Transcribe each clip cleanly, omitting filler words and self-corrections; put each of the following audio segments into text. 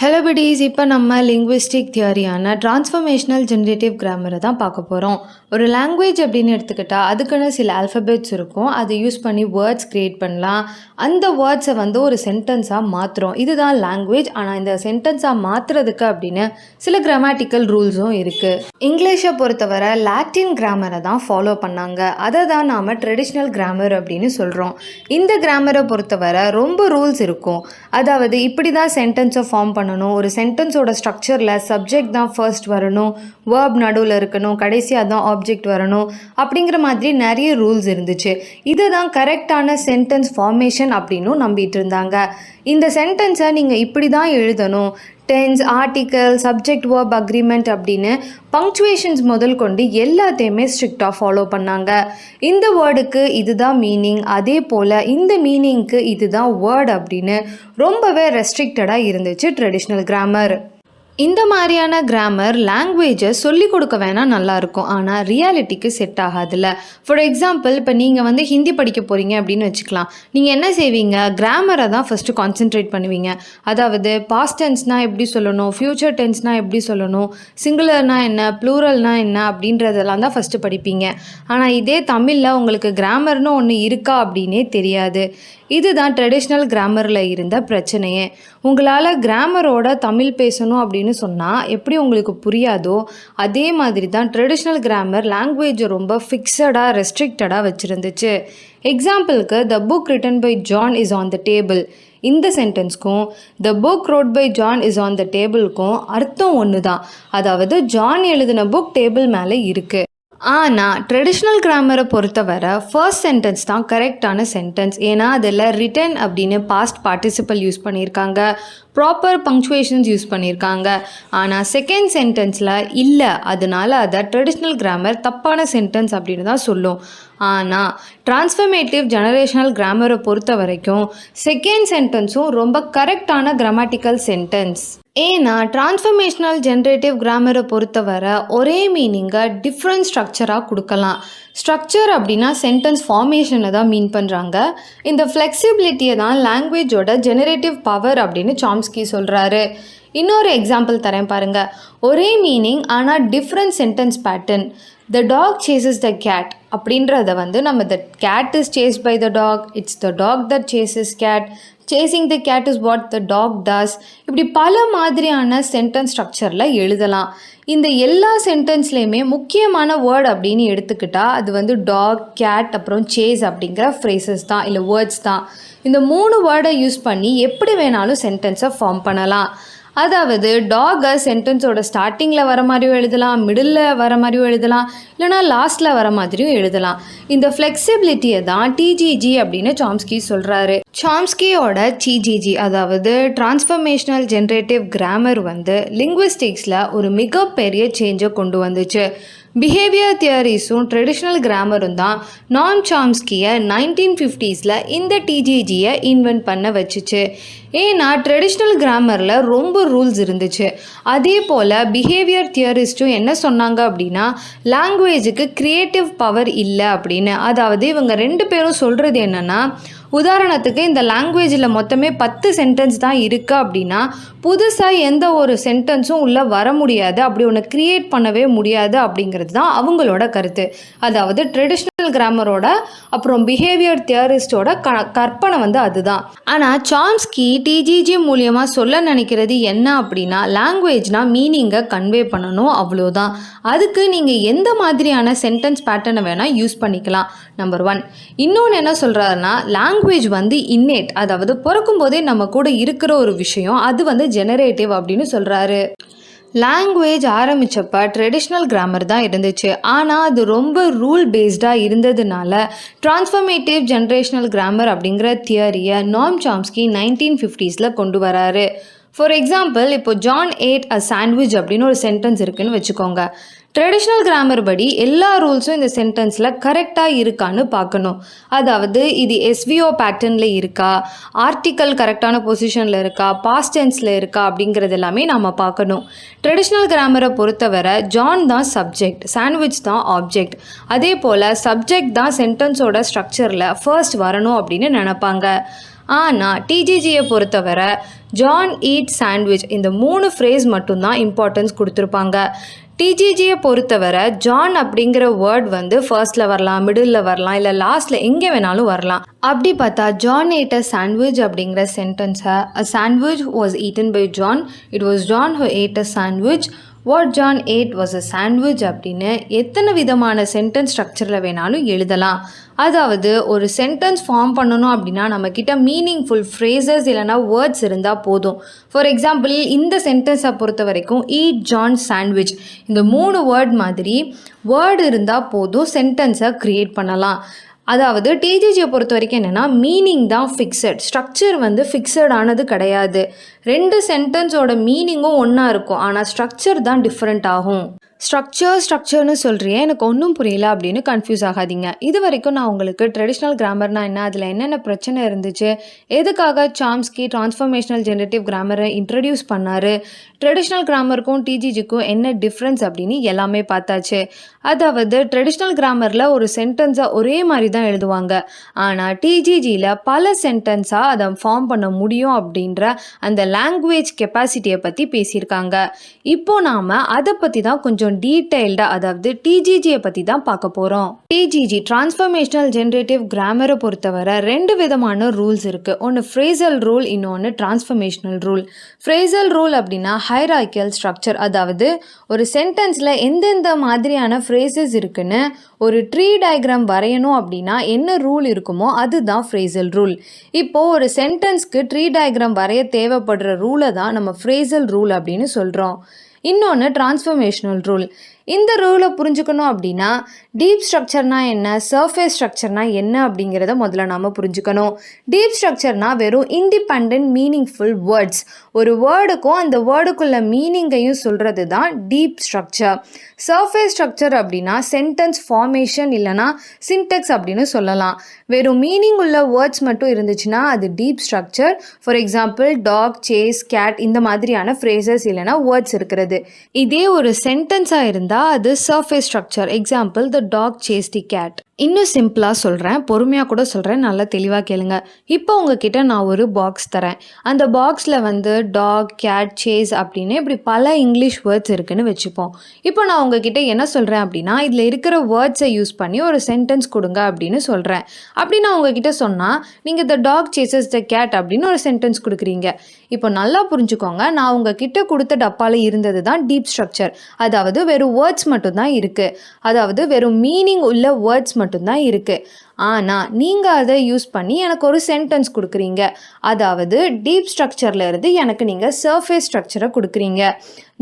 Hello பிடீஸ், இப்போ நம்ம linguistic தியரியான transformational generative கிராமரை தான் பார்க்க போகிறோம். ஒரு லாங்குவேஜ் அப்படின்னு எடுத்துக்கிட்டால் அதுக்குன்னு சில ஆல்ஃபபெட்ஸ் இருக்கும். அதை யூஸ் பண்ணி வேர்ட்ஸ் க்ரியேட் பண்ணலாம். அந்த வேர்ட்ஸை ஒரு சென்டென்ஸாக மாற்றுறோம். இதுதான் லாங்குவேஜ். ஆனால் இந்த சென்டென்ஸாக மாற்றுறதுக்கு அப்படின்னு சில கிராமட்டிக்கல் ரூல்ஸும் இருக்குது. இங்கிலீஷை பொறுத்தவரை லாட்டின் கிராமரை தான் ஃபாலோ பண்ணாங்க. அதை தான் நாம் ட்ரெடிஷ்னல் கிராமர் அப்படின்னு சொல்கிறோம். இந்த கிராமரை பொறுத்தவரை ரொம்ப ரூல்ஸ் இருக்கும். அதாவது இப்படி தான் சென்டென்ஸை ஃபார்ம் பண்ணணும். ஒரு சென்டென்ஸோட ஸ்ட்ரக்சரில் சப்ஜெக்ட் தான் ஃபர்ஸ்ட் வரணும், வேர்ப் நடுவில் இருக்கணும், கடைசியாக தான் ஆப்ஜெக்ட் வரணும், அப்படிங்கிற மாதிரி நிறைய ரூல்ஸ் இருந்துச்சு. இதுதான் கரெக்டான சென்டென்ஸ் ஃபார்மேஷன் அப்படின்னும் நம்பிட்டு இருந்தாங்க. இந்த சென்டென்ஸை நீங்கள் இப்படி தான் எழுதணும், tense, article, subject, verb, agreement அப்படின்னு பங்க்சுவேஷன்ஸ் முதல் கொண்டு எல்லாத்தையுமே ஸ்ட்ரிக்டாக ஃபாலோ பண்ணாங்க. இந்த வேர்டுக்கு இதுதான் மீனிங், அதே போல் இந்த மீனிங்க்கு இதுதான் வேர்டு அப்படின்னு ரொம்பவே ரெஸ்ட்ரிக்டடாக இருந்துச்சு ட்ரெடிஷ்னல் கிராமர். இந்த மாதிரியான கிராமர் லாங்குவேஜை சொல்லிக் கொடுக்க வேணால் நல்லாயிருக்கும், ஆனால் ரியாலிட்டிக்கு செட் ஆகாதுல்ல. ஃபார் எக்ஸாம்பிள், இப்போ நீங்கள் ஹிந்தி படிக்க போகிறீங்க அப்படின்னு வச்சுக்கலாம். நீங்கள் என்ன செய்வீங்க? கிராமரை தான் ஃபஸ்ட்டு கான்சென்ட்ரேட் பண்ணுவீங்க. அதாவது பாஸ்ட் டென்ஸ்னால் எப்படி சொல்லணும், ஃப்யூச்சர் டென்ஸ்னால் எப்படி சொல்லணும், சிங்குலர்னால் என்ன, ப்ளூரல்னால் என்ன அப்படின்றதெல்லாம் தான் ஃபஸ்ட்டு படிப்பீங்க. ஆனால் இதே தமிழில் உங்களுக்கு கிராமர்னு ஒன்று இருக்கா அப்படின்னே தெரியாது. இதுதான் ட்ரெடிஷ்னல் கிராமரில் இருந்த பிரச்சனையே. உங்களால் கிராமரோட தமிழ் பேசணும் அப்படின்னு சொன்னால் எப்படி உங்களுக்கு புரியாதோ அதே மாதிரி தான் ட்ரெடிஷ்னல் கிராமர் லாங்குவேஜை ரொம்ப ஃபிக்ஸடாக ரெஸ்ட்ரிக்டடாக வச்சுருந்துச்சு. எக்ஸாம்பிளுக்கு, the book written by John is on the table. இந்த சென்டென்ஸ்க்கும் the book wrote by John is on the டேபிளுக்கும் அர்த்தம் ஒன்று தான். அதாவது ஜான் எழுதின புக் டேபிள் மேலே இருக்குது. ஆனால் ட்ரெடிஷ்னல் கிராமரை பொறுத்தவரை ஃபர்ஸ்ட் சென்டென்ஸ் தான் கரெக்டான சென்டென்ஸ். ஏன்னா அதில் ரிட்டன் அப்படின்னு பாஸ்ட் பார்ட்டிசிபல் யூஸ் பண்ணியிருக்காங்க, ப்ராப்பர் பங்க்சுவேஷன்ஸ் யூஸ் பண்ணியிருக்காங்க. ஆனால் செகண்ட் சென்டென்ஸில் இல்லை, அதனால அதை ட்ரெடிஷ்னல் கிராமர் தப்பான சென்டென்ஸ் அப்படின்னு தான் சொல்லும். ஆனால் டிரான்ஸ்ஃபர்மேட்டிவ் ஜெனரேஷனல் கிராமரை பொறுத்த வரைக்கும் செகண்ட் சென்டென்ஸும் ரொம்ப கரெக்டான கிராமட்டிக்கல் சென்டென்ஸ். ஏன்னா டிரான்ஸ்ஃபர்மேஷனல் ஜென்ரேட்டிவ் கிராமரை பொறுத்தவரை ஒரே மீனிங்கை டிஃப்ரெண்ட் ஸ்ட்ரக்சராக கொடுக்கலாம். ஸ்ட்ரக்சர் அப்படின்னா சென்டென்ஸ் ஃபார்மேஷனை தான் மீன் பண்ணுறாங்க. இந்த ஃப்ளெக்சிபிலிட்டியை தான் லாங்குவேஜோட ஜெனரேட்டிவ் பவர் அப்படின்னு சாம்ஸ்கி சொல்கிறாரு. இன்னொரு எக்ஸாம்பிள் தரேன் பாருங்கள். ஒரே மீனிங் ஆனால் different sentence pattern. The dog chases the cat அப்படின்றத நம்ம the cat is chased by the dog, it's the dog that chases cat, chasing the cat is what the dog does. இப்படி பல மாதிரியான sentence ஸ்ட்ரக்சரில் எழுதலாம். இந்த எல்லா சென்டென்ஸ்லேயுமே முக்கியமான வேர்ட் அப்படின்னு எடுத்துக்கிட்டால் அது டாக், கேட், அப்புறம் சேஸ் அப்படிங்கிற ஃப்ரேசஸ் தான், இல்லை வேர்ட்ஸ் தான். இந்த 3 வேர்டை யூஸ் பண்ணி எப்படி வேணாலும் சென்டென்ஸை ஃபார்ம் பண்ணலாம். அதாவது டாகை சென்டென்ஸோட ஸ்டார்டிங்கில் வர மாதிரியும் எழுதலாம், மிடில் வர மாதிரியும் எழுதலாம், இல்லைனா லாஸ்ட்டில் வர மாதிரியும் எழுதலாம். இந்த ஃப்ளெக்சிபிலிட்டியை தான் டிஜிஜி அப்படின்னு சாம்ஸ்கி சொல்கிறாரு. சாம்ஸ்கியோட டிஜிஜி அதாவது டிரான்ஸ்ஃபர்மேஷனல் ஜென்ரேட்டிவ் கிராமர் லிங்குவிஸ்டிக்ஸில் ஒரு மிகப்பெரிய சேஞ்சை கொண்டு வந்துச்சு. பிஹேவியர் தியரிஸும் ட்ரெடிஷ்னல் கிராமரும் தான் நாம் சாம்ஸ்கியை 1950s இந்த டிஜிஜியை இன்வென்ட் பண்ண வச்சுச்சு. ஏன்னா ட்ரெடிஷ்னல் கிராமரில் ரொம்ப ரூல்ஸ் இருந்துச்சு. அதே போல் பிஹேவியர் தியரிஸ்ட்டும் என்ன சொன்னாங்க அப்படின்னா, லாங்குவேஜுக்கு க்ரியேட்டிவ் பவர் இல்லை அப்படின்னு. அதாவது இவங்க 2 பேரும் சொல்கிறது என்னென்னா, உதாரணத்துக்கு இந்த லாங்குவேஜில் மொத்தமே 10 சென்டென்ஸ் தான் இருக்குது அப்படின்னா புதுசாக எந்த ஒரு சென்டென்ஸும் உள்ளே வர முடியாது, அப்படி ஒன்று க்ரியேட் பண்ணவே முடியாது அப்படிங்கிறது தான் அவங்களோட கருத்து. அதாவது ட்ரெடிஷ்னல் கிராமரோட அப்புறம் பிஹேவியர் தியரிஸ்டோட கற்பனை அதுதான். ஆனால் சாம்ஸ்கி டிஜிஜி மூலியமாக சொல்ல நினைக்கிறது என்ன அப்படின்னா, லாங்குவேஜ்னால் மீனிங்கை கன்வே பண்ணணும், அவ்வளோதான். அதுக்கு நீங்கள் எந்த மாதிரியான சென்டென்ஸ் பேட்டர்னை வேணால் யூஸ் பண்ணிக்கலாம், நம்பர் 1. இன்னொன்று என்ன சொல்கிறாருன்னா, லாங்குவேஜ் இன்னேட், அதாவது பிறக்கும் போதே நம்ம கூட இருக்கிற ஒரு விஷயம், அது ஜெனரேட்டிவ் அப்படின்னு சொல்கிறாரு. லாங்குவேஜ் ஆரம்பித்தப்ப ட்ரெடிஷ்னல் கிராமர் தான் இருந்துச்சு. ஆனால் அது ரொம்ப ரூல் பேஸ்டாக இருந்ததுனால டிரான்ஸ்ஃபர்மேட்டிவ் ஜென்ரேஷனல் கிராமர் அப்படிங்கிற தியரியை நாம் சாம்ஸ்கி 1950s கொண்டு வராரு. ஃபார் எக்ஸாம்பிள், இப்போ ஜான் ஏட் அ சாண்ட்விச் அப்படின்னு ஒரு சென்டென்ஸ் இருக்குன்னு வச்சுக்கோங்க. ட்ரெடிஷ்னல் கிராமர் படி எல்லா ரூல்ஸும் இந்த சென்டென்ஸில் கரெக்டாக இருக்கான்னு பார்க்கணும். அதாவது இது எஸ்விஓ பேட்டர்னில் இருக்கா, ஆர்டிக்கல் கரெக்டான பொசிஷனில் இருக்கா, பாஸ்ட் டென்ஸில் இருக்கா அப்படிங்கிறது எல்லாமே நாம் பார்க்கணும். ட்ரெடிஷ்னல் கிராமரை பொறுத்தவரை ஜான் தான் சப்ஜெக்ட், சாண்ட்விச் தான் ஆப்ஜெக்ட். அதே போல் சப்ஜெக்ட் தான் சென்டென்ஸோட ஸ்ட்ரக்சரில் ஃபர்ஸ்ட் வரணும் அப்படின்னு நினைப்பாங்க. ஆனால் டிஜிஜியை பொறுத்தவரை ஜான் ஈட் சாண்ட்விச் இந்த 3 ஃப்ரேஸ் மட்டும்தான் இம்பார்ட்டன்ஸ் கொடுத்துருப்பாங்க. டிஜிஜியை பொறுத்தவரை ஜான் அப்படிங்கிற வேர்ட் வந்து ஃபர்ஸ்டில் வரலாம், மிடில் வரலாம், இல்லை லாஸ்ட்டில் எங்கே வேணாலும் வரலாம். அப்படி பார்த்தா ஜான் ate a sandwich அப்படிங்கிற சென்டென்ஸை a sandwich was eaten by John, it was John who ate a sandwich, what John ate was a sandwich அப்படின்னு எத்தனை விதமான சென்டென்ஸ் ஸ்ட்ரக்சரில் வேணாலும் எழுதலாம். அதாவது ஒரு சென்டென்ஸ் ஃபார்ம் பண்ணணும் அப்படின்னா நம்மக்கிட்ட மீனிங்ஃபுல் ஃப்ரேசஸ் இல்லைனா வேர்ட்ஸ் இருந்தால் போதும். ஃபார் எக்ஸாம்பிள் இந்த சென்டென்ஸை பொறுத்த வரைக்கும் ஈட் ஜான் சாண்ட்விச் இந்த 3 வேர்ட் மாதிரி வேர்டு இருந்தால் போதும் சென்டென்ஸை க்ரியேட் பண்ணலாம். அதாவது டிஜிஜியை பொறுத்த வரைக்கும் என்னென்னா மீனிங் தான் ஃபிக்ஸட், ஸ்ட்ரக்சர் வந்து ஃபிக்ஸடானது கிடையாது. 2 சென்டென்ஸோட மீனிங்கும் ஒன்றா இருக்கும், ஆனால் ஸ்ட்ரக்சர் தான் டிஃப்ரெண்ட் ஆகும். ஸ்ட்ரக்சர்னு சொல்கிறியே எனக்கு ஒன்றும் புரியல அப்படின்னு கன்ஃபியூஸ் ஆகாதீங்க. இது வரைக்கும் நான் உங்களுக்கு ட்ரெடிஷ்னல் கிராமர்னா என்ன, அதில் என்னென்ன பிரச்சனை இருந்துச்சு, எதுக்காக சாம்ஸ்கி ட்ரான்ஸ்ஃபர்மேஷனல் ஜெனரேட்டிவ் கிராமரை இன்ட்ரடியூஸ் பண்ணார், ட்ரெடிஷ்னல் கிராமருக்கும் டிஜிஜிக்கும் என்ன டிஃப்ரென்ஸ் அப்படின்னு எல்லாமே பார்த்தாச்சு. அதாவது ட்ரெடிஷ்னல் கிராமரில் ஒரு சென்டென்ஸாக ஒரே மாதிரி தான் எழுதுவாங்க, ஆனால் டிஜிஜியில் பல சென்டென்ஸாக அதை ஃபார்ம் பண்ண முடியும் அப்படின்ற அந்த லாங்குவேஜ் கெப்பாசிட்டியை பற்றி பேசியிருக்காங்க. இப்போது நாம் அதை பற்றி தான் கொஞ்சம் டீட்டெயில்டாக, அதாவது டிஜிஜியை பற்றி தான் பார்க்க போகிறோம். டிஜிஜி ட்ரான்ஸ்ஃபர்மேஷனல் ஜெனரேட்டிவ் கிராமரை பொறுத்தவரை 2 விதமான ரூல்ஸ் இருக்குது. ஒன்று ஃப்ரேசல் ரூல், இன்னொன்று ட்ரான்ஸ்ஃபர்மேஷனல் ரூல். ஃப்ரேசல் ரூல் அப்படின்னா ஹைரார்க்கியல் ஸ்ட்ரக்சர், அதாவது ஒரு சென்டென்ஸில் எந்தெந்த மாதிரியான ஃப்ரேசஸ் இருக்குன்னு ஒரு ட்ரீ டயக்ராம் வரையணும் அப்படின்னா என்ன ரூல் இருக்குமோ அதுதான் ஃப்ரேசல் ரூல். இப்போது ஒரு சென்டென்ஸ்க்கு ட்ரீ டயக்ராம் வரைய தேவைப்படுற ரூலை தான் நம்ம ஃப்ரேசல் ரூல் அப்படின்னு சொல்கிறோம். இன்னொன்று ட்ரான்ஸ்ஃபர்மேஷனல் ரூல். இந்த ரூலை புரிஞ்சுக்கணும் அப்படின்னா டீப் ஸ்ட்ரக்சர்னா என்ன, சர்ஃபேஸ் ஸ்ட்ரக்சர்னா என்ன அப்படிங்கிறத முதல்ல நாம் புரிஞ்சுக்கணும். டீப் ஸ்ட்ரக்சர்னா வெறும் இண்டிபெண்ட் மீனிங்ஃபுல் வேர்ட்ஸ், ஒரு வேர்டுக்கும் அந்த வேர்டுக்குள்ள மீனிங்கையும் சொல்கிறது தான் டீப் ஸ்ட்ரக்சர். சர்ஃபேஸ் ஸ்ட்ரக்சர் அப்படின்னா சென்டென்ஸ் ஃபார்மேஷன் இல்லைனா சின்டெக்ஸ் அப்படின்னு சொல்லலாம். வெறும் மீனிங் உள்ள வேர்ட்ஸ் மட்டும் இருந்துச்சுன்னா அது deep structure. For example dog, chase, cat இந்த மாதிரியான ஃப்ரேசஸ் இல்லைனா வேர்ட்ஸ் இருக்கிறது. இதே ஒரு சென்டென்ஸாக இருந்தால் அது surface structure. Example the dog chase the cat. இன்னும் சிம்பிளாக சொல்கிறேன், பொறுமையாக கூட சொல்கிறேன், நல்லா தெளிவாக கேளுங்க. இப்போ உங்ககிட்ட நான் ஒரு பாக்ஸ் தரேன். அந்த பாக்ஸில் வந்து டாக், கேட், சேஸ் அப்படின்னு இப்படி பல இங்கிலீஷ் வேர்ட்ஸ் இருக்குன்னு வச்சுப்போம். இப்போ நான் உங்ககிட்ட என்ன சொல்கிறேன் அப்படின்னா இதில் இருக்கிற வேர்ட்ஸை யூஸ் பண்ணி ஒரு சென்டென்ஸ் கொடுங்க அப்படின்னு சொல்கிறேன். அப்படி நான் உங்ககிட்ட சொன்னால் நீங்கள் த டாக் சேசஸ் த கேட் அப்படின்னு ஒரு சென்டென்ஸ் கொடுக்குறீங்க. இப்போ நல்லா புரிஞ்சுக்கோங்க, நான் உங்ககிட்ட கொடுத்த டப்பாவில் இருந்தது தான் டீப் ஸ்ட்ரக்சர். அதாவது வெறும் வேர்ட்ஸ் மட்டும்தான் இருக்குது, அதாவது வெறும் மீனிங் உள்ள வேர்ட்ஸ் மட்டும்தான் இருக்குது. ஆனால் நீங்கள் அதை யூஸ் பண்ணி எனக்கு ஒரு சென்டென்ஸ் கொடுக்குறீங்க, அதாவது டீப் ஸ்ட்ரக்சரில் இருந்து எனக்கு நீங்கள் சர்ஃபேஸ் ஸ்ட்ரக்சரை கொடுக்குறீங்க.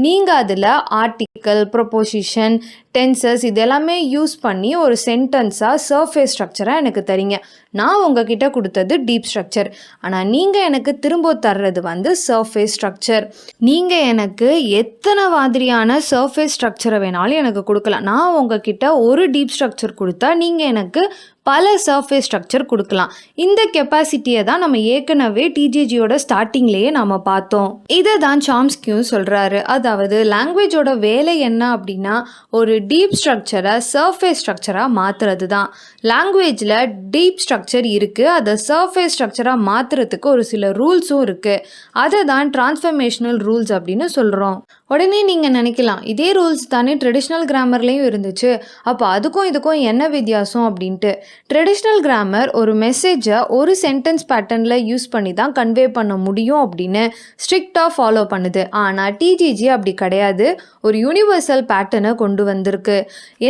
நீங்கள் அதில் ஆர்டிக்கல், ப்ரொபோசிஷன், டென்சஸ் இதெல்லாமே யூஸ் பண்ணி ஒரு சென்டென்ஸாக சர்ஃபேஸ் ஸ்ட்ரக்சராக எனக்கு தரீங்க. நான் உங்ககிட்ட கொடுத்தது டீப் ஸ்ட்ரக்சர், ஆனால் நீங்கள் எனக்கு திரும்ப தர்றது வந்து சர்ஃபேஸ் ஸ்ட்ரக்சர். நீங்கள் எனக்கு எத்தனை மாதிரியான சர்ஃபேஸ் ஸ்ட்ரக்சரை வேணாலும் எனக்கு கொடுக்கலாம். நான் உங்ககிட்ட ஒரு டீப் ஸ்ட்ரக்சர் கொடுத்தா நீங்கள் எனக்கு பல சர்ஃபேஸ் ஸ்ட்ரக்சர் கொடுக்கலாம். இந்த கெப்பாசிட்டியை தான் நம்ம ஏற்கனவே டிஜிஜியோட ஸ்டார்டிங்லேயே நம்ம பார்த்தோம். இதை தான் சாம்ஸ்கியும் சொல்கிறாரு. அதாவது லாங்குவேஜோட வேலை என்ன அப்படின்னா ஒரு டீப் ஸ்ட்ரக்சரை சர்ஃபேஸ் ஸ்ட்ரக்சராக மாற்றுறது தான். லாங்குவேஜில் டீப் ஸ்ட்ரக்சர் இருக்குது, அதை சர்ஃபேஸ் ஸ்ட்ரக்சராக மாற்றுறதுக்கு ஒரு சில ரூல்ஸும் இருக்குது. அதை தான் டிரான்ஸ்ஃபர்மேஷனல் ரூல்ஸ் அப்படின்னு சொல்கிறோம். உடனே நீங்கள் நினைக்கலாம், இதே ரூல்ஸ் தானே ட்ரெடிஷ்னல் கிராமர்லேயும் இருந்துச்சு, அப்போ அதுக்கும் இதுக்கும் என்ன வித்தியாசம் அப்படின்ட்டு. ட்ரெடிஷ்னல் கிராமர் ஒரு மெசேஜை ஒரு சென்டென்ஸ் பேட்டர்னில் யூஸ் பண்ணி தான் கன்வே பண்ண முடியும் அப்படின்னு ஸ்ட்ரிக்டாக ஃபாலோ பண்ணுது. ஆனால் டிஜிஜி அப்படி கிடையாது, ஒரு யூனிவர்சல் பேட்டர்னை கொண்டு வந்திருக்கு.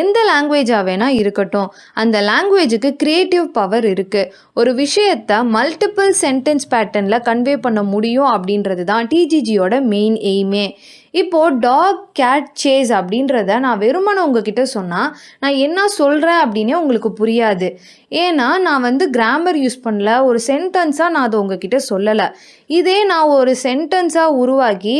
எந்த லாங்குவேஜாக வேணால் இருக்கட்டும், அந்த லாங்குவேஜுக்கு க்ரியேட்டிவ் பவர் இருக்குது. ஒரு விஷயத்தை மல்டிபிள் சென்டென்ஸ் பேட்டர்னில் கன்வே பண்ண முடியும் அப்படின்றது தான் டிஜிஜியோட மெயின் எய்மே. இப்போது டாக், கேட், சேஸ் அப்படின்றத நான் வெறுமனை உங்ககிட்ட சொன்னால் நான் என்ன சொல்கிறேன் அப்படின்னே உங்களுக்கு புரியாது. ஏன்னா நான் வந்து கிராமர் யூஸ் பண்ணல, ஒரு சென்டென்ஸாக நான் அதை உங்ககிட்ட சொல்லலை. இதே நான் ஒரு சென்டென்ஸாக உருவாக்கி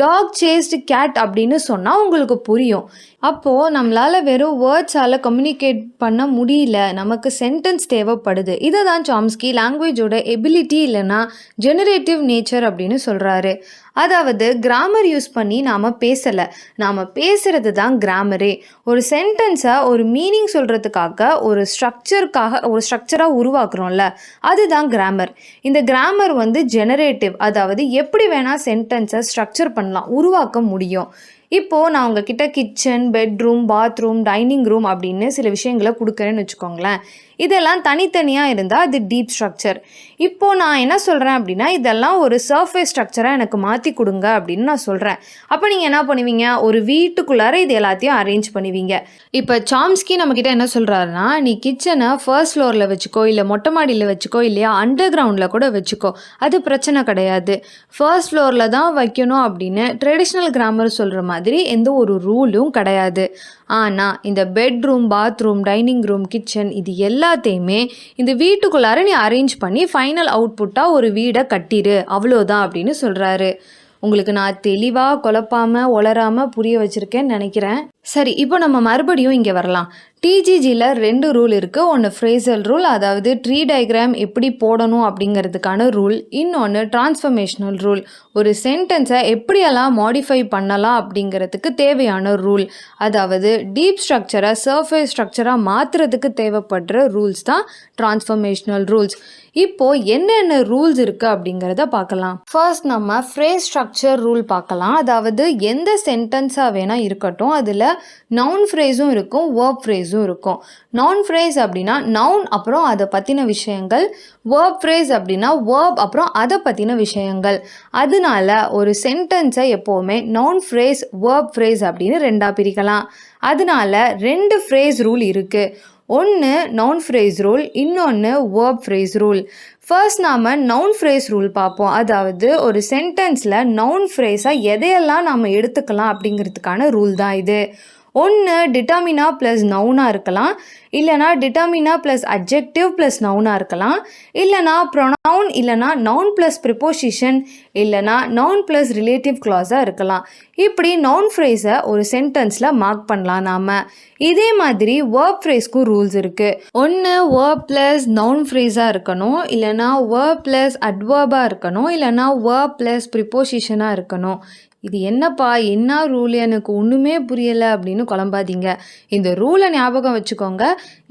டாக் சேஸ்டு கேட் அப்படின்னு சொன்னால் உங்களுக்கு புரியும். அப்போது நம்மளால் வெறும் வேர்ட்ஸால் கம்யூனிகேட் பண்ண முடியல, நமக்கு சென்டென்ஸ் தேவைப்படுது. இதை தான் சாம்ஸ்கி லாங்குவேஜோட எபிலிட்டி இல்லைன்னா ஜெனரேட்டிவ் நேச்சர் அப்படின்னு சொல்கிறாரு. அதாவது கிராமர் யூஸ் பண்ணி நாம் பேசலை. நாம் பேசுகிறது தான் கிராமரே. ஒரு சென்டென்ஸை ஒரு மீனிங் சொல்கிறதுக்காக ஒரு ஸ்ட்ரக்சராக உருவாக்குறோம்ல, அதுதான் கிராமர். இந்த கிராமர் வந்து ஜெனரேட்டிவ், அதாவது எப்படி வேணால் சென்டென்ஸை ஸ்ட்ரக்சர் பண்ணலாம், உருவாக்க முடியும். இப்போது நான் உங்ககிட்ட kitchen, bedroom, bathroom, dining room அப்படின்னு சில விஷயங்களை கொடுக்குறேன்னு வச்சுக்கோங்களேன். இதெல்லாம் தனித்தனியாக இருந்தால் அது டீப் ஸ்ட்ரக்சர். இப்போது நான் என்ன சொல்கிறேன் அப்படின்னா, இதெல்லாம் ஒரு சர்ஃபேஸ் ஸ்ட்ரக்சராக எனக்கு மாற்றி கொடுங்க அப்படின்னு நான் சொல்கிறேன். அப்போ நீங்கள் என்ன பண்ணுவீங்க, ஒரு வீட்டுக்குள்ளார இது எல்லாத்தையும் அரேஞ்ச் பண்ணுவீங்க. இப்போ சாம்ஸ்கி நம்மக்கிட்ட என்ன சொல்கிறாருன்னா, நீ கிச்சனை ஃபர்ஸ்ட் ஃப்ளோரில் வச்சுக்கோ, இல்லை மொட்டை மாடியில் வச்சுக்கோ, இல்லையா அண்டர் கிரவுண்டில் கூட வச்சுக்கோ, அது பிரச்சனை கிடையாது. ஃபர்ஸ்ட் ஃப்ளோரில் தான் வைக்கணும் அப்படின்னு ட்ரெடிஷ்னல் கிராமர் சொல்கிற மாதிரி எந்த ஒரு ரூலும் கிடையாது. ஆனால் இந்த bedroom, bathroom, dining room, kitchen இது எல்லாத்தையுமே இந்த வீட்டுக்குள்ளார நீ அரேஞ்ச் பண்ணி ஃபைனல் அவுட்புட்டாக ஒரு வீடை கட்டிடு, அவ்வளோதான் அப்படின்னு சொல்கிறாரு. உங்களுக்கு நான் தெளிவாக குழப்பாமல் உளராமல் புரிய வச்சுருக்கேன்னு நினைக்கிறேன். சரி, இப்போ நம்ம மறுபடியும் இங்கே வரலாம். டிஜிஜியில் 2 ரூல் இருக்குது. ஒன்று ஃப்ரேசல் ரூல், அதாவது ட்ரீ டயக்ராம் எப்படி போடணும் அப்படிங்கிறதுக்கான ரூல். இன்னொன்று டிரான்ஸ்ஃபர்மேஷனல் ரூல், ஒரு சென்டென்ஸை எப்படியெல்லாம் மாடிஃபை பண்ணலாம் அப்படிங்கிறதுக்கு தேவையான ரூல். அதாவது டீப் ஸ்ட்ரக்சரை சர்ஃபேஸ் ஸ்ட்ரக்சராக மாற்றுறதுக்கு தேவைப்படுற ரூல்ஸ் தான் டிரான்ஸ்ஃபர்மேஷனல் ரூல்ஸ். இப்போது என்னென்ன ரூல்ஸ் இருக்குது அப்படிங்கிறத பார்க்கலாம். ஃபர்ஸ்ட் நம்ம ஃப்ரேஸ் ஸ்ட்ரக்சர் ரூல் பார்க்கலாம். அதாவது எந்த சென்டென்ஸாக வேணால் இருக்கட்டும், அதில் நவுன் ஃப்ரேஸும் இருக்கும், வேர்ப் ஃப்ரேஸும் இருக்கும். நவுன் ஃப்ரேஸ் அப்படின்னா நவுன் அப்புறம் அதை பற்றின விஷயங்கள், வேர்ப் ஃப்ரேஸ் அப்படின்னா வேர்ப் அப்புறம் அதை பற்றின விஷயங்கள். அதனால ஒரு சென்டென்ஸை எப்போவுமே நவுன் ஃப்ரேஸ், வேர்ப் ஃப்ரேஸ் அப்படின்னு 2ஆக பிரிக்கலாம். அதனால 2 ஃப்ரேஸ் ரூல் இருக்குது. ஒன்று நவுன் ஃப்ரேஸ் ரூல், இன்னொன்று வேர்ப் ஃப்ரேஸ் ரூல். ஃபர்ஸ்ட் நாம் நவுன் ஃப்ரேஸ் ரூல் பார்ப்போம். அதாவது ஒரு சென்டென்ஸில் நவுன் ஃப்ரேஸாக எதையெல்லாம் நாம் எடுத்துக்கலாம் அப்படிங்கிறதுக்கான ரூல் தான் இது. ஒன்று டிட்டர்மினா ப்ளஸ் நவுனாக இருக்கலாம், இல்லைனா டிட்டர்மினா ப்ளஸ் அட்ஜெக்டிவ் ப்ளஸ் நவுனாக இருக்கலாம், இல்லைனா ப்ரொனவுன், இல்லைனா நவுன் ப்ளஸ் ப்ரிப்போசிஷன், இல்லைனா நவுன் ப்ளஸ் ரிலேட்டிவ் கிளாஸாக இருக்கலாம். இப்படி நவுன் ஃப்ரேஸை ஒரு சென்டென்ஸில் மார்க் பண்ணலாம் நாம். இதே மாதிரி வேர்ப் ஃப்ரேஸ்க்கும் ரூல்ஸ் இருக்குது. ஒன்று வேர்ப் ப்ளஸ் நவுன் ஃப்ரேஸாக இருக்கணும், இல்லைனா வேர்ப் ப்ளஸ் அட்வர்பாக இருக்கணும், இல்லைனா வேர்ப் ப்ளஸ் ப்ரிப்போசிஷனாக இருக்கணும். இது என்னப்பா, என்ன ரூல், எனக்கு ஒன்றுமே புரியலை அப்படின்னு குழம்பாதீங்க. இந்த ரூலை ஞாபகம் வச்சுக்கோங்க.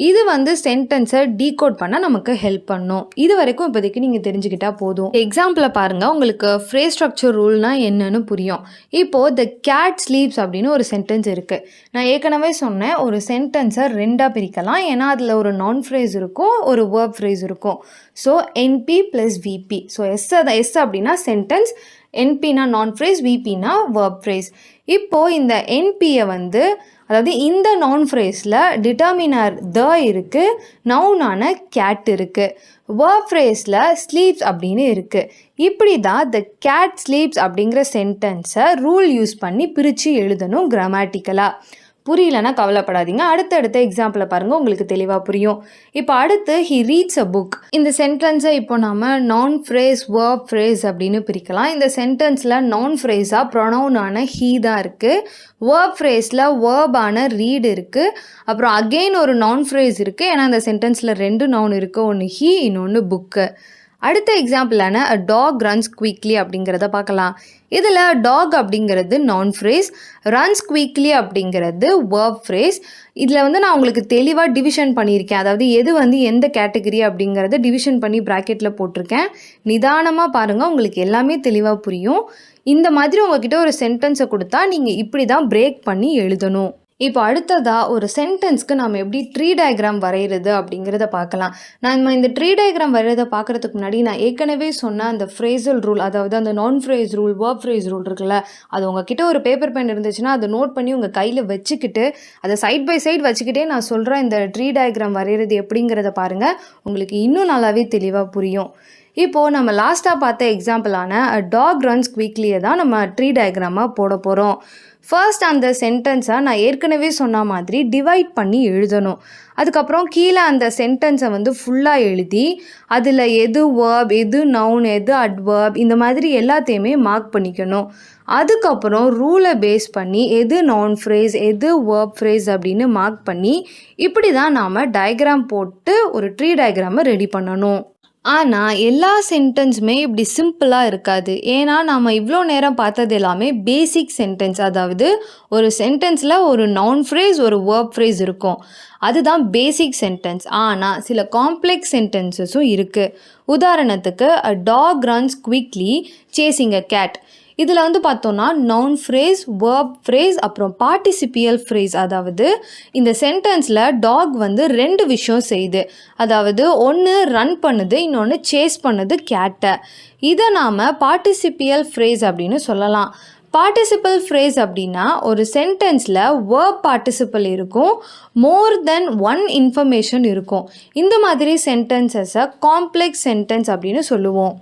இது வந்து சென்டென்ஸை டீகோட் பண்ண நமக்கு ஹெல்ப் பண்ணும். இது வரைக்கும் இப்போதைக்கு நீங்கள் தெரிஞ்சுக்கிட்டா போதும். எக்ஸாம்பிளை பாருங்கள், உங்களுக்கு ஃப்ரேஸ் ஸ்ட்ரக்சர் ரூல்னால் என்னன்னு புரியும். இப்போது த கேட் ஸ்லீப்ஸ் அப்படின்னு ஒரு சென்டென்ஸ் இருக்குது. நான் ஏற்கனவே சொன்னேன், ஒரு சென்டென்ஸை 2ஆக பிரிக்கலாம். ஏன்னா அதில் ஒரு நவுன் ஃப்ரேஸ் இருக்கும், ஒரு வேர்ப் ஃப்ரேஸ் இருக்கும். So NP plus VP. So S அப்படின்னா சென்டென்ஸ், என்பினா நான் ஃப்ரேஸ், விபினா வேர்ப் ஃப்ரேஸ். இப்போது இந்த என்பியை வந்து, அதாவது இந்த நவுன் ஃப்ரேஸில் டிட்டர்மினர் த இருக்குது, நவுனான கேட் இருக்குது, வேர்ப் ஃப்ரேஸில் ஸ்லீப்ஸ் அப்படின்னு இருக்குது. இப்படி தான் த கேட் ஸ்லீப்ஸ் அப்படிங்கிற சென்டென்ஸை ரூல் யூஸ் பண்ணி பிரித்து எழுதணும் கிராமட்டிக்கலாக. புரியலன்னா கவலைப்படாதீங்க, அடுத்தடுத்த எக்ஸாம்பிளை பாருங்கள், உங்களுக்கு தெளிவாக புரியும். இப்போ அடுத்து ஹி ரீட்ஸ் அ புக். இந்த சென்டென்ஸை இப்போ நம்ம நவுன் ஃப்ரேஸ், வேர்ப் ஃப்ரேஸ் அப்படின்னு பிரிக்கலாம். இந்த சென்டென்ஸில் நவுன் ஃப்ரேஸாக ப்ரொனவுனான ஹீ தான் இருக்குது, வேர்ப் ஃப்ரேஸில் வேர்பான ரீட் இருக்குது, அப்புறம் அகெயின் ஒரு நவுன் ஃப்ரேஸ் இருக்குது. ஏன்னா இந்த சென்டென்ஸில் 2 நவுன் இருக்குது, ஒன்று ஹீ, இன்னொன்று புக்கு. அடுத்த எக்ஸாம்பிளான அ டாக் ரன்ஸ் குவிக்லி அப்படிங்கிறத பார்க்கலாம். இதில் டாக் அப்படிங்கிறது நவுன் ஃப்ரேஸ், ரன்ஸ் குவிக்லி அப்படிங்கிறது வேர்ப் ஃப்ரேஸ். இதில் வந்து நான் உங்களுக்கு தெளிவாக டிவிஷன் பண்ணியிருக்கேன். அதாவது எது வந்து எந்த கேட்டகரி அப்படிங்கிறத டிவிஷன் பண்ணி ப்ராக்கெட்டில் போட்டிருக்கேன். நிதானமாக பாருங்கள், உங்களுக்கு எல்லாமே தெளிவாக புரியும். இந்த மாதிரி உங்ககிட்ட ஒரு சென்டென்ஸை கொடுத்தா நீங்கள் இப்படி தான் பிரேக் பண்ணி எழுதணும். இப்போ அடுத்ததாக ஒரு சென்டென்ஸ்க்கு நம்ம எப்படி ட்ரீ டயக்ராம் வரைகிறது அப்படிங்கிறத பார்க்கலாம். நம்ம இந்த ட்ரீ டயக்ராம் வரைகிறத பார்க்குறதுக்கு முன்னாடி நான் ஏற்கனவே சொன்ன அந்த ஃப்ரேசல் ரூல், அதாவது அந்த நான் phrase rule, verb phrase rule இருக்குல்ல, அது உங்ககிட்ட ஒரு பேப்பர் பென் இருந்துச்சுன்னா அதை நோட் பண்ணி உங்கள் கையில் வச்சுக்கிட்டு அதை சைட் பை சைட் வச்சுக்கிட்டே நான் சொல்கிறேன் இந்த ட்ரீ டயக்ராம் வரைகிறது எப்படிங்கிறத பாருங்கள், உங்களுக்கு இன்னும் நல்லாவே தெளிவாக புரியும். இப்போது நம்ம லாஸ்ட்டாக பார்த்த எக்ஸாம்பிளான டாக் ரன்ஸ் குவிக்லியை தான் நம்ம ட்ரீ டயக்ராமாக போட போகிறோம். ஃபர்ஸ்ட் அந்த சென்டென்ஸை நான் ஏற்கனவே சொன்ன மாதிரி டிவைட் பண்ணி எழுதணும். அதுக்கப்புறம் கீழே அந்த சென்டென்ஸை வந்து ஃபுல்லாக எழுதி அதில் எது வேர்ப், எது நவுன், எது அட்வர்ப் இந்த மாதிரி எல்லாத்தையுமே மார்க் பண்ணிக்கணும். அதுக்கப்புறம் ரூலை பேஸ் பண்ணி எது நவுன் ஃப்ரேஸ், எது வேர்ப் ஃப்ரேஸ் அப்படின்னு மார்க் பண்ணி இப்படி தான் நாம் டயக்ராம் போட்டு ஒரு ட்ரீ டயக்ராமை ரெடி பண்ணணும். ஆனால் எல்லா சென்டென்ஸுமே இப்படி சிம்பிளாக இருக்காது. ஏன்னா நாம் இவ்வளோ நேரம் பார்த்தது எல்லாமே பேசிக் சென்டென்ஸ். அதாவது ஒரு சென்டென்ஸில் ஒரு நவுன் ஃப்ரேஸ், ஒரு வேர்ப் ஃப்ரேஸ் இருக்கும். அதுதான் பேசிக் சென்டென்ஸ். ஆனால் சில காம்ப்ளெக்ஸ் சென்டென்சஸும் இருக்குது. உதாரணத்துக்கு a dog runs quickly chasing a cat. இதில் வந்து பார்த்தோன்னா நவுன் ஃப்ரேஸ், வேர்ப் ஃப்ரேஸ், அப்புறம் பார்ட்டிசிபியல் ஃப்ரேஸ். அதாவது இந்த சென்டென்ஸில் டாக் வந்து 2 விஷயம் செய்யுது. அதாவது ஒன்று ரன் பண்ணுது, இன்னொன்று சேஸ் பண்ணுது கேட்டை. இதை நாம் பார்ட்டிசிபியல் ஃப்ரேஸ் அப்படின்னு சொல்லலாம். பார்ட்டிசிபிள் ஃப்ரேஸ் அப்படின்னா ஒரு சென்டென்ஸில் வேர்ப் பார்ட்டிசிபிள் இருக்கும், மோர் தென் ஒன் இன்ஃபர்மேஷன் இருக்கும். இந்த மாதிரி சென்டென்சஸை காம்ப்ளெக்ஸ் சென்டென்ஸ் அப்படின்னு சொல்லுவோம்.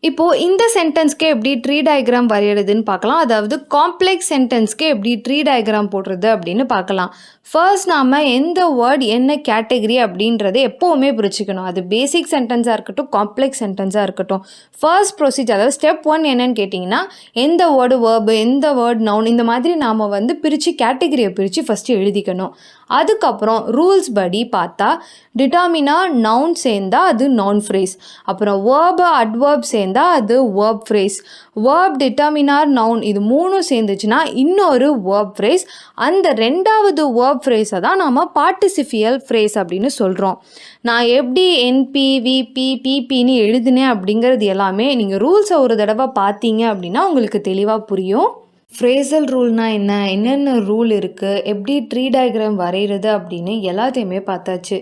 இப்போது இந்த சென்டென்ஸ்க்கு எப்படி ட்ரீ டயக்ராம் வரைகிறதுன்னு பார்க்கலாம். அதாவது காம்ப்ளெக்ஸ் சென்டென்ஸ்க்கு எப்படி ட்ரீ டயக்ராம் போடுறது அப்படின்னு பார்க்கலாம். ஃபர்ஸ்ட் நாம் எந்த வேர்ட் என்ன கேட்டகரி அப்படின்றத எப்போவுமே புரிச்சிக்கணும். அது பேசிக் சென்டென்ஸாக இருக்கட்டும், காம்ப்ளெக்ஸ் சென்டென்ஸாக இருக்கட்டும். ஃபர்ஸ்ட் ப்ரொசீஜர், அதாவது ஸ்டெப் 1 என்னன்னு கேட்டிங்கன்னா, எந்த வேர்டு வேர்பு, எந்த வேர்ட் நவுன், இந்த மாதிரி நாம் வந்து பிரித்து கேட்டகரியை பிரித்து ஃபஸ்ட்டு எழுதிக்கணும். அதுக்கப்புறம் ரூல்ஸ் படி பார்த்தா டிட்டர்மினா நவுன் சேர்ந்தால் அது நவுன் ஃப்ரேஸ், அப்புறம் வேர்பு அட்வர்ப் சேர்ந்தால் அது வேர்ப் ஃப்ரேஸ், வேர்ப் டிட்டர்மினார் நவுன் இது 3 சேர்ந்துச்சுன்னா இன்னொரு வேர்ப் ஃப்ரேஸ். அந்த 2வது வேர்ப் ஃப்ரேஸை தான் நாம் பார்ட்டிசிபியல் ஃப்ரேஸ் அப்படின்னு சொல்கிறோம். நான் எப்படி என்பி, விபி, பிபின்னு எழுதினேன் அப்படிங்கிறது எல்லாமே நீங்கள் ரூல்ஸை ஒரு தடவை பார்த்தீங்க அப்படின்னா உங்களுக்கு தெளிவாக புரியும். ஃப்ரேசல் ரூல்னா என்ன, என்னென்ன ரூல் இருக்குது, எப்படி ட்ரீ டயக்ராம் வரைகிறது அப்படின்னு எல்லாத்தையுமே பார்த்தாச்சு.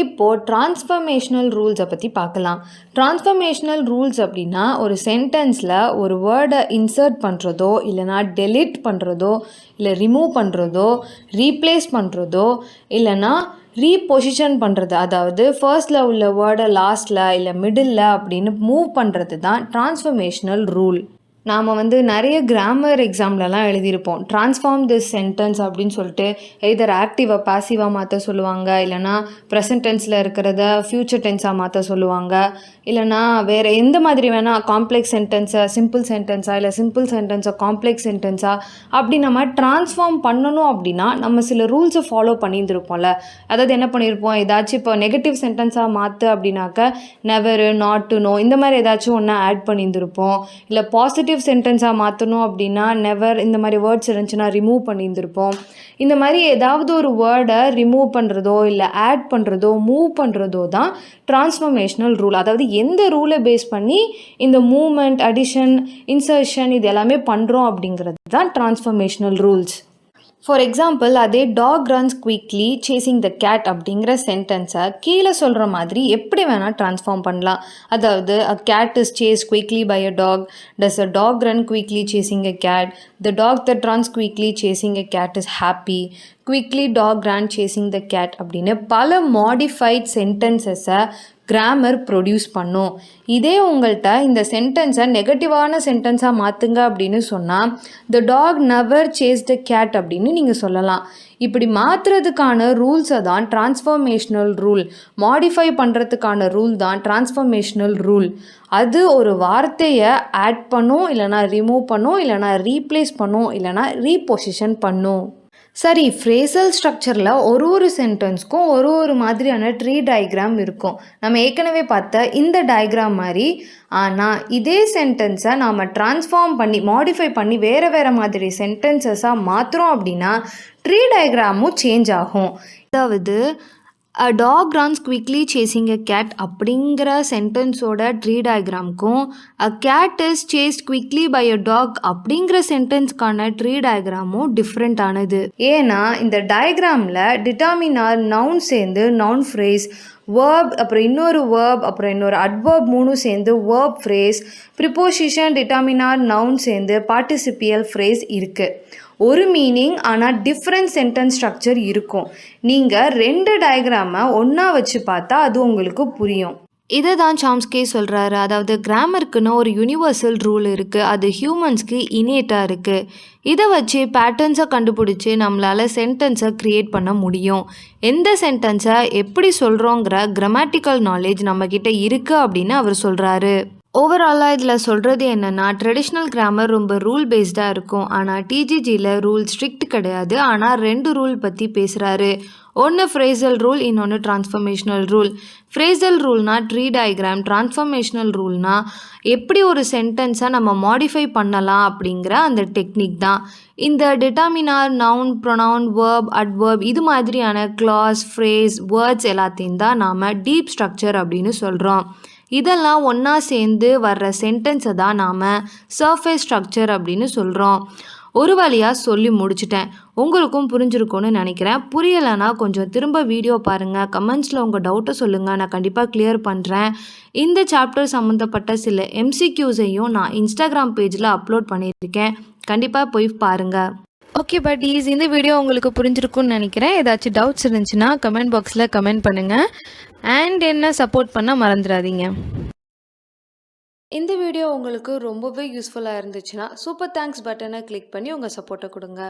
இப்போது டிரான்ஸ்ஃபர்மேஷனல் ரூல்ஸை பற்றி பார்க்கலாம். டிரான்ஸ்ஃபர்மேஷனல் ரூல்ஸ் அப்படின்னா ஒரு சென்டென்ஸில் ஒரு வேர்டை இன்சர்ட் பண்ணுறதோ, இல்லைனா டெலீட் பண்ணுறதோ, இல்லை ரிமூவ் பண்ணுறதோ, ரீப்ளேஸ் பண்ணுறதோ, இல்லைனா ரீபொசிஷன் பண்ணுறது. அதாவது ஃபர்ஸ்டில் உள்ள வேர்டை லாஸ்ட்டில் இல்லை மிடில் அப்படின்னு மூவ் பண்ணுறது தான் டிரான்ஸ்ஃபர்மேஷனல் ரூல். நாம் வந்து நிறைய கிராமர் எக்ஸாம்லலாம் எழுதியிருப்போம். ட்ரான்ஸ்ஃபார்ம் திஸ் சென்டென்ஸ் அப்படின்னு சொல்லிட்டு எதர் ஆக்டிவாக பாசிவாக மாற்ற சொல்லுவாங்க, இல்லைனா ப்ரெசன்ட் டென்ஸில் இருக்கிறத ஃப்யூச்சர் டென்ஸாக மாற்ற சொல்லுவாங்க, இல்லைனா வேறு எந்த மாதிரி வேணால் காம்ப்ளெக்ஸ் சென்டென்ஸை சிம்பிள் சென்டென்ஸாக, இல்லை சிம்பிள் சென்டென்ஸை காம்ப்ளெக்ஸ் சென்டென்ஸாக அப்படி நம்ம ட்ரான்ஸ்ஃபார்ம் பண்ணணும் அப்படின்னா நம்ம சில ரூல்ஸை ஃபாலோ பண்ணியிருந்துருப்போம்ல. அதாவது என்ன பண்ணியிருப்போம், ஏதாச்சும் இப்போ நெகட்டிவ் சென்டென்ஸாக மாற்று அப்படின்னாக்க நெவர், நாட் டு, நோ இந்த மாதிரி ஏதாச்சும் ஒன்று ஆட் பண்ணியிருந்திருப்போம். இல்லை பாசிட்டிவ் சென்டென்ஸாக மாற்றணும் அப்படின்னா நெவர் இந்த மாதிரி வேர்ட்ஸ் இருந்துச்சுன்னா ரிமூவ் பண்ணியிருந்திருப்போம். இந்த மாதிரி ஏதாவது ஒரு வேர்டை ரிமூவ் பண்ணுறதோ இல்லை ஆட் பண்ணுறதோ மூவ் பண்ணுறதோ தான் டிரான்ஸ்ஃபர்மேஷனல் ரூல். அதாவது எந்த ரூலை பேஸ் பண்ணி இந்த மூவ்மெண்ட், அடிஷன், இன்சர்ஷன் இது எல்லாமே பண்ணுறோம் அப்படிங்கிறது தான் டிரான்ஸ்ஃபர்மேஷனல் ரூல்ஸ். ஃபார் எக்ஸாம்பிள், அதே dog runs quickly chasing the cat அப்படிங்கிற சென்டென்ஸை கீழே சொல்கிற மாதிரி எப்படி வேணால் ட்ரான்ஸ்ஃபார்ம் பண்ணலாம். அதாவது a cat is chase quickly by a dog, does a dog run quickly chasing a cat, the dog that runs quickly chasing a cat is happy, quickly dog run chasing the cat அப்படின்னு பல modified சென்டென்சஸை grammar produce பண்ணும். இதே உங்கள்கிட்ட இந்த சென்டென்ஸை நெகட்டிவான சென்டென்ஸாக மாற்றுங்க அப்படின்னு சொன்னால் த டாக் நெவர் சேஸ் த கேட் அப்படின்னு நீங்கள் சொல்லலாம். இப்படி மாற்றுறதுக்கான ரூல்ஸை தான் டிரான்ஸ்ஃபர்மேஷனல் ரூல், மாடிஃபை பண்ணுறதுக்கான ரூல் தான் டிரான்ஸ்ஃபர்மேஷனல் ரூல். அது ஒரு வார்த்தையை ஆட் பண்ணும், இல்லைனா ரிமூவ் பண்ணும், இல்லைனா ரீப்ளேஸ் பண்ணும், இல்லைனா ரீபொசிஷன் பண்ணும். சரி, ஃப்ரேசல் ஸ்ட்ரக்சரில் ஒரு சென்டென்ஸ்க்கும் ஒரு மாதிரியான ட்ரீ டயக்ராம் இருக்கும். நம்ம ஏற்கனவே பார்த்த இந்த டயக்ராம் மாதிரி. ஆனால் இதே சென்டென்ஸை நாம் ட்ரான்ஸ்ஃபார்ம் பண்ணி மாடிஃபை பண்ணி வேறு மாதிரி சென்டென்சஸாக மாற்றுறோம் அப்படின்னா ட்ரீ டயக்ராமும் சேஞ்ச் ஆகும். அதாவது a dog runs quickly chasing a cat அப்படிங்கிற சென்டென்ஸோட ட்ரீ டயக்ராமுக்கும் a cat is chased quickly by a dog அப்படிங்கிற சென்டென்ஸ்க்கான ட்ரீ டயக்ராமும் டிஃப்ரெண்ட் ஆனது. ஏன்னா இந்த டயக்ராமில் டிட்டர்மினார் நவுன் சேர்ந்து நவுன் ஃப்ரேஸ், வேர்ப் அப்புறம் இன்னொரு வேர்ப் அப்புறம் இன்னொரு அட்வர்ப் 3 சேர்ந்து verb phrase, preposition, determiner noun சேர்ந்து பார்ட்டிசிபியல் ஃப்ரேஸ் இருக்குது. ஒரு மீனிங் ஆனால் டிஃப்ரெண்ட் சென்டென்ஸ் ஸ்ட்ரக்சர் இருக்கும். நீங்கள் 2 டயக்ராமை ஒன்றா வச்சு பார்த்தா அது உங்களுக்கு புரியும். இத தான் சாம்ஸ்கி சொல்றாரு. அதாவது கிராமருக்குன்னு ஒரு யுனிவர்சல் ரூல் இருக்கு. அது ஹியூமன்ஸ்க்கு இன்னேட்டா இருக்கு. இத வச்சு பேட்டர்ன்ஸ கண்டுபிடிச்சு நம்மளால சென்டென்ஸ கிரியேட் பண்ண முடியும். எந்த சென்டென்ஸ எப்படி சொல்றோங்கிற கிராமட்டிக்கல் நாலேட்ஜ் நம்மகிட்ட இருக்கு அப்படின்னு அவர் சொல்றாரு. ஓவராலா இதில சொல்றது என்னன்னா, ட்ரெடிஷ்னல் கிராமர் ரொம்ப ரூல் பேஸ்டா இருக்கும். ஆனா டிஜிஜில ரூல் ஸ்ட்ரிக்ட் கிடையாது. ஆனா 2 ரூல் பத்தி பேசுறாரு. ஒண்ணு ஃப்ரேசல் ரூல், இன்னொன்னு டிரான்ஸ்ஃபர்மேஷனல் ரூல். ஃப்ரேசல் ரூல்னா ட்ரீ டயகிராம், டிரான்ஸ்ஃபர்மேஷனல் ரூல்னா எப்படி ஒரு சென்டென்ஸை நம்ம மாடிஃபை பண்ணலாம் அப்படிங்கிற அந்த டெக்னிக் தான். இந்த டிட்டர்மினார், நவுன், ப்ரொனவுன், வேர்ப், அட்வர்ப் இது மாதிரியான கிளாஸ், ஃப்ரேஸ், வேர்ட்ஸ் எல்லாத்தையும் தான் நாம டீப் ஸ்ட்ரக்சர் அப்படின்னு சொல்கிறோம். இதெல்லாம் ஒன்றா சேர்ந்து வர்ற சென்டென்ஸை தான் நாம் சர்ஃபேஸ் ஸ்ட்ரக்சர் அப்படின்னு சொல்கிறோம். ஒரு வழியாக சொல்லி முடிச்சிட்டேன். உங்களுக்கும் புரிஞ்சிருக்கும்னு நினைக்கிறேன். புரியலைன்னா கொஞ்சம் திரும்ப வீடியோ பாருங்கள். கமெண்ட்ஸில் உங்கள் டவுட்டை சொல்லுங்கள். நான் கண்டிப்பாக கிளியர் பண்ணுறேன். இந்த சாப்டர் சம்மந்தப்பட்ட சில எம்சிக்யூஸையும் நான் இன்ஸ்டாகிராம் பேஜில் அப்லோட் பண்ணியிருக்கேன். கண்டிப்பாக போய் பாருங்கள். ஓகே பட்டீஸ், இந்த வீடியோ உங்களுக்கு புரிஞ்சிருக்கும்னு நினைக்கிறேன். ஏதாச்சும் டவுட்ஸ் இருந்துச்சுன்னா கமெண்ட் பாக்ஸில் கமெண்ட் பண்ணுங்கள். அண்ட் என்ன சப்போர்ட் பண்ண மறந்துடாதீங்க. இந்த வீடியோ உங்களுக்கு ரொம்பவே யூஸ்ஃபுல்லாக இருந்துச்சுன்னா சூப்பர் தேங்க்ஸ் பட்டனை கிளிக் பண்ணி உங்கள் சப்போர்ட்டை கொடுங்க.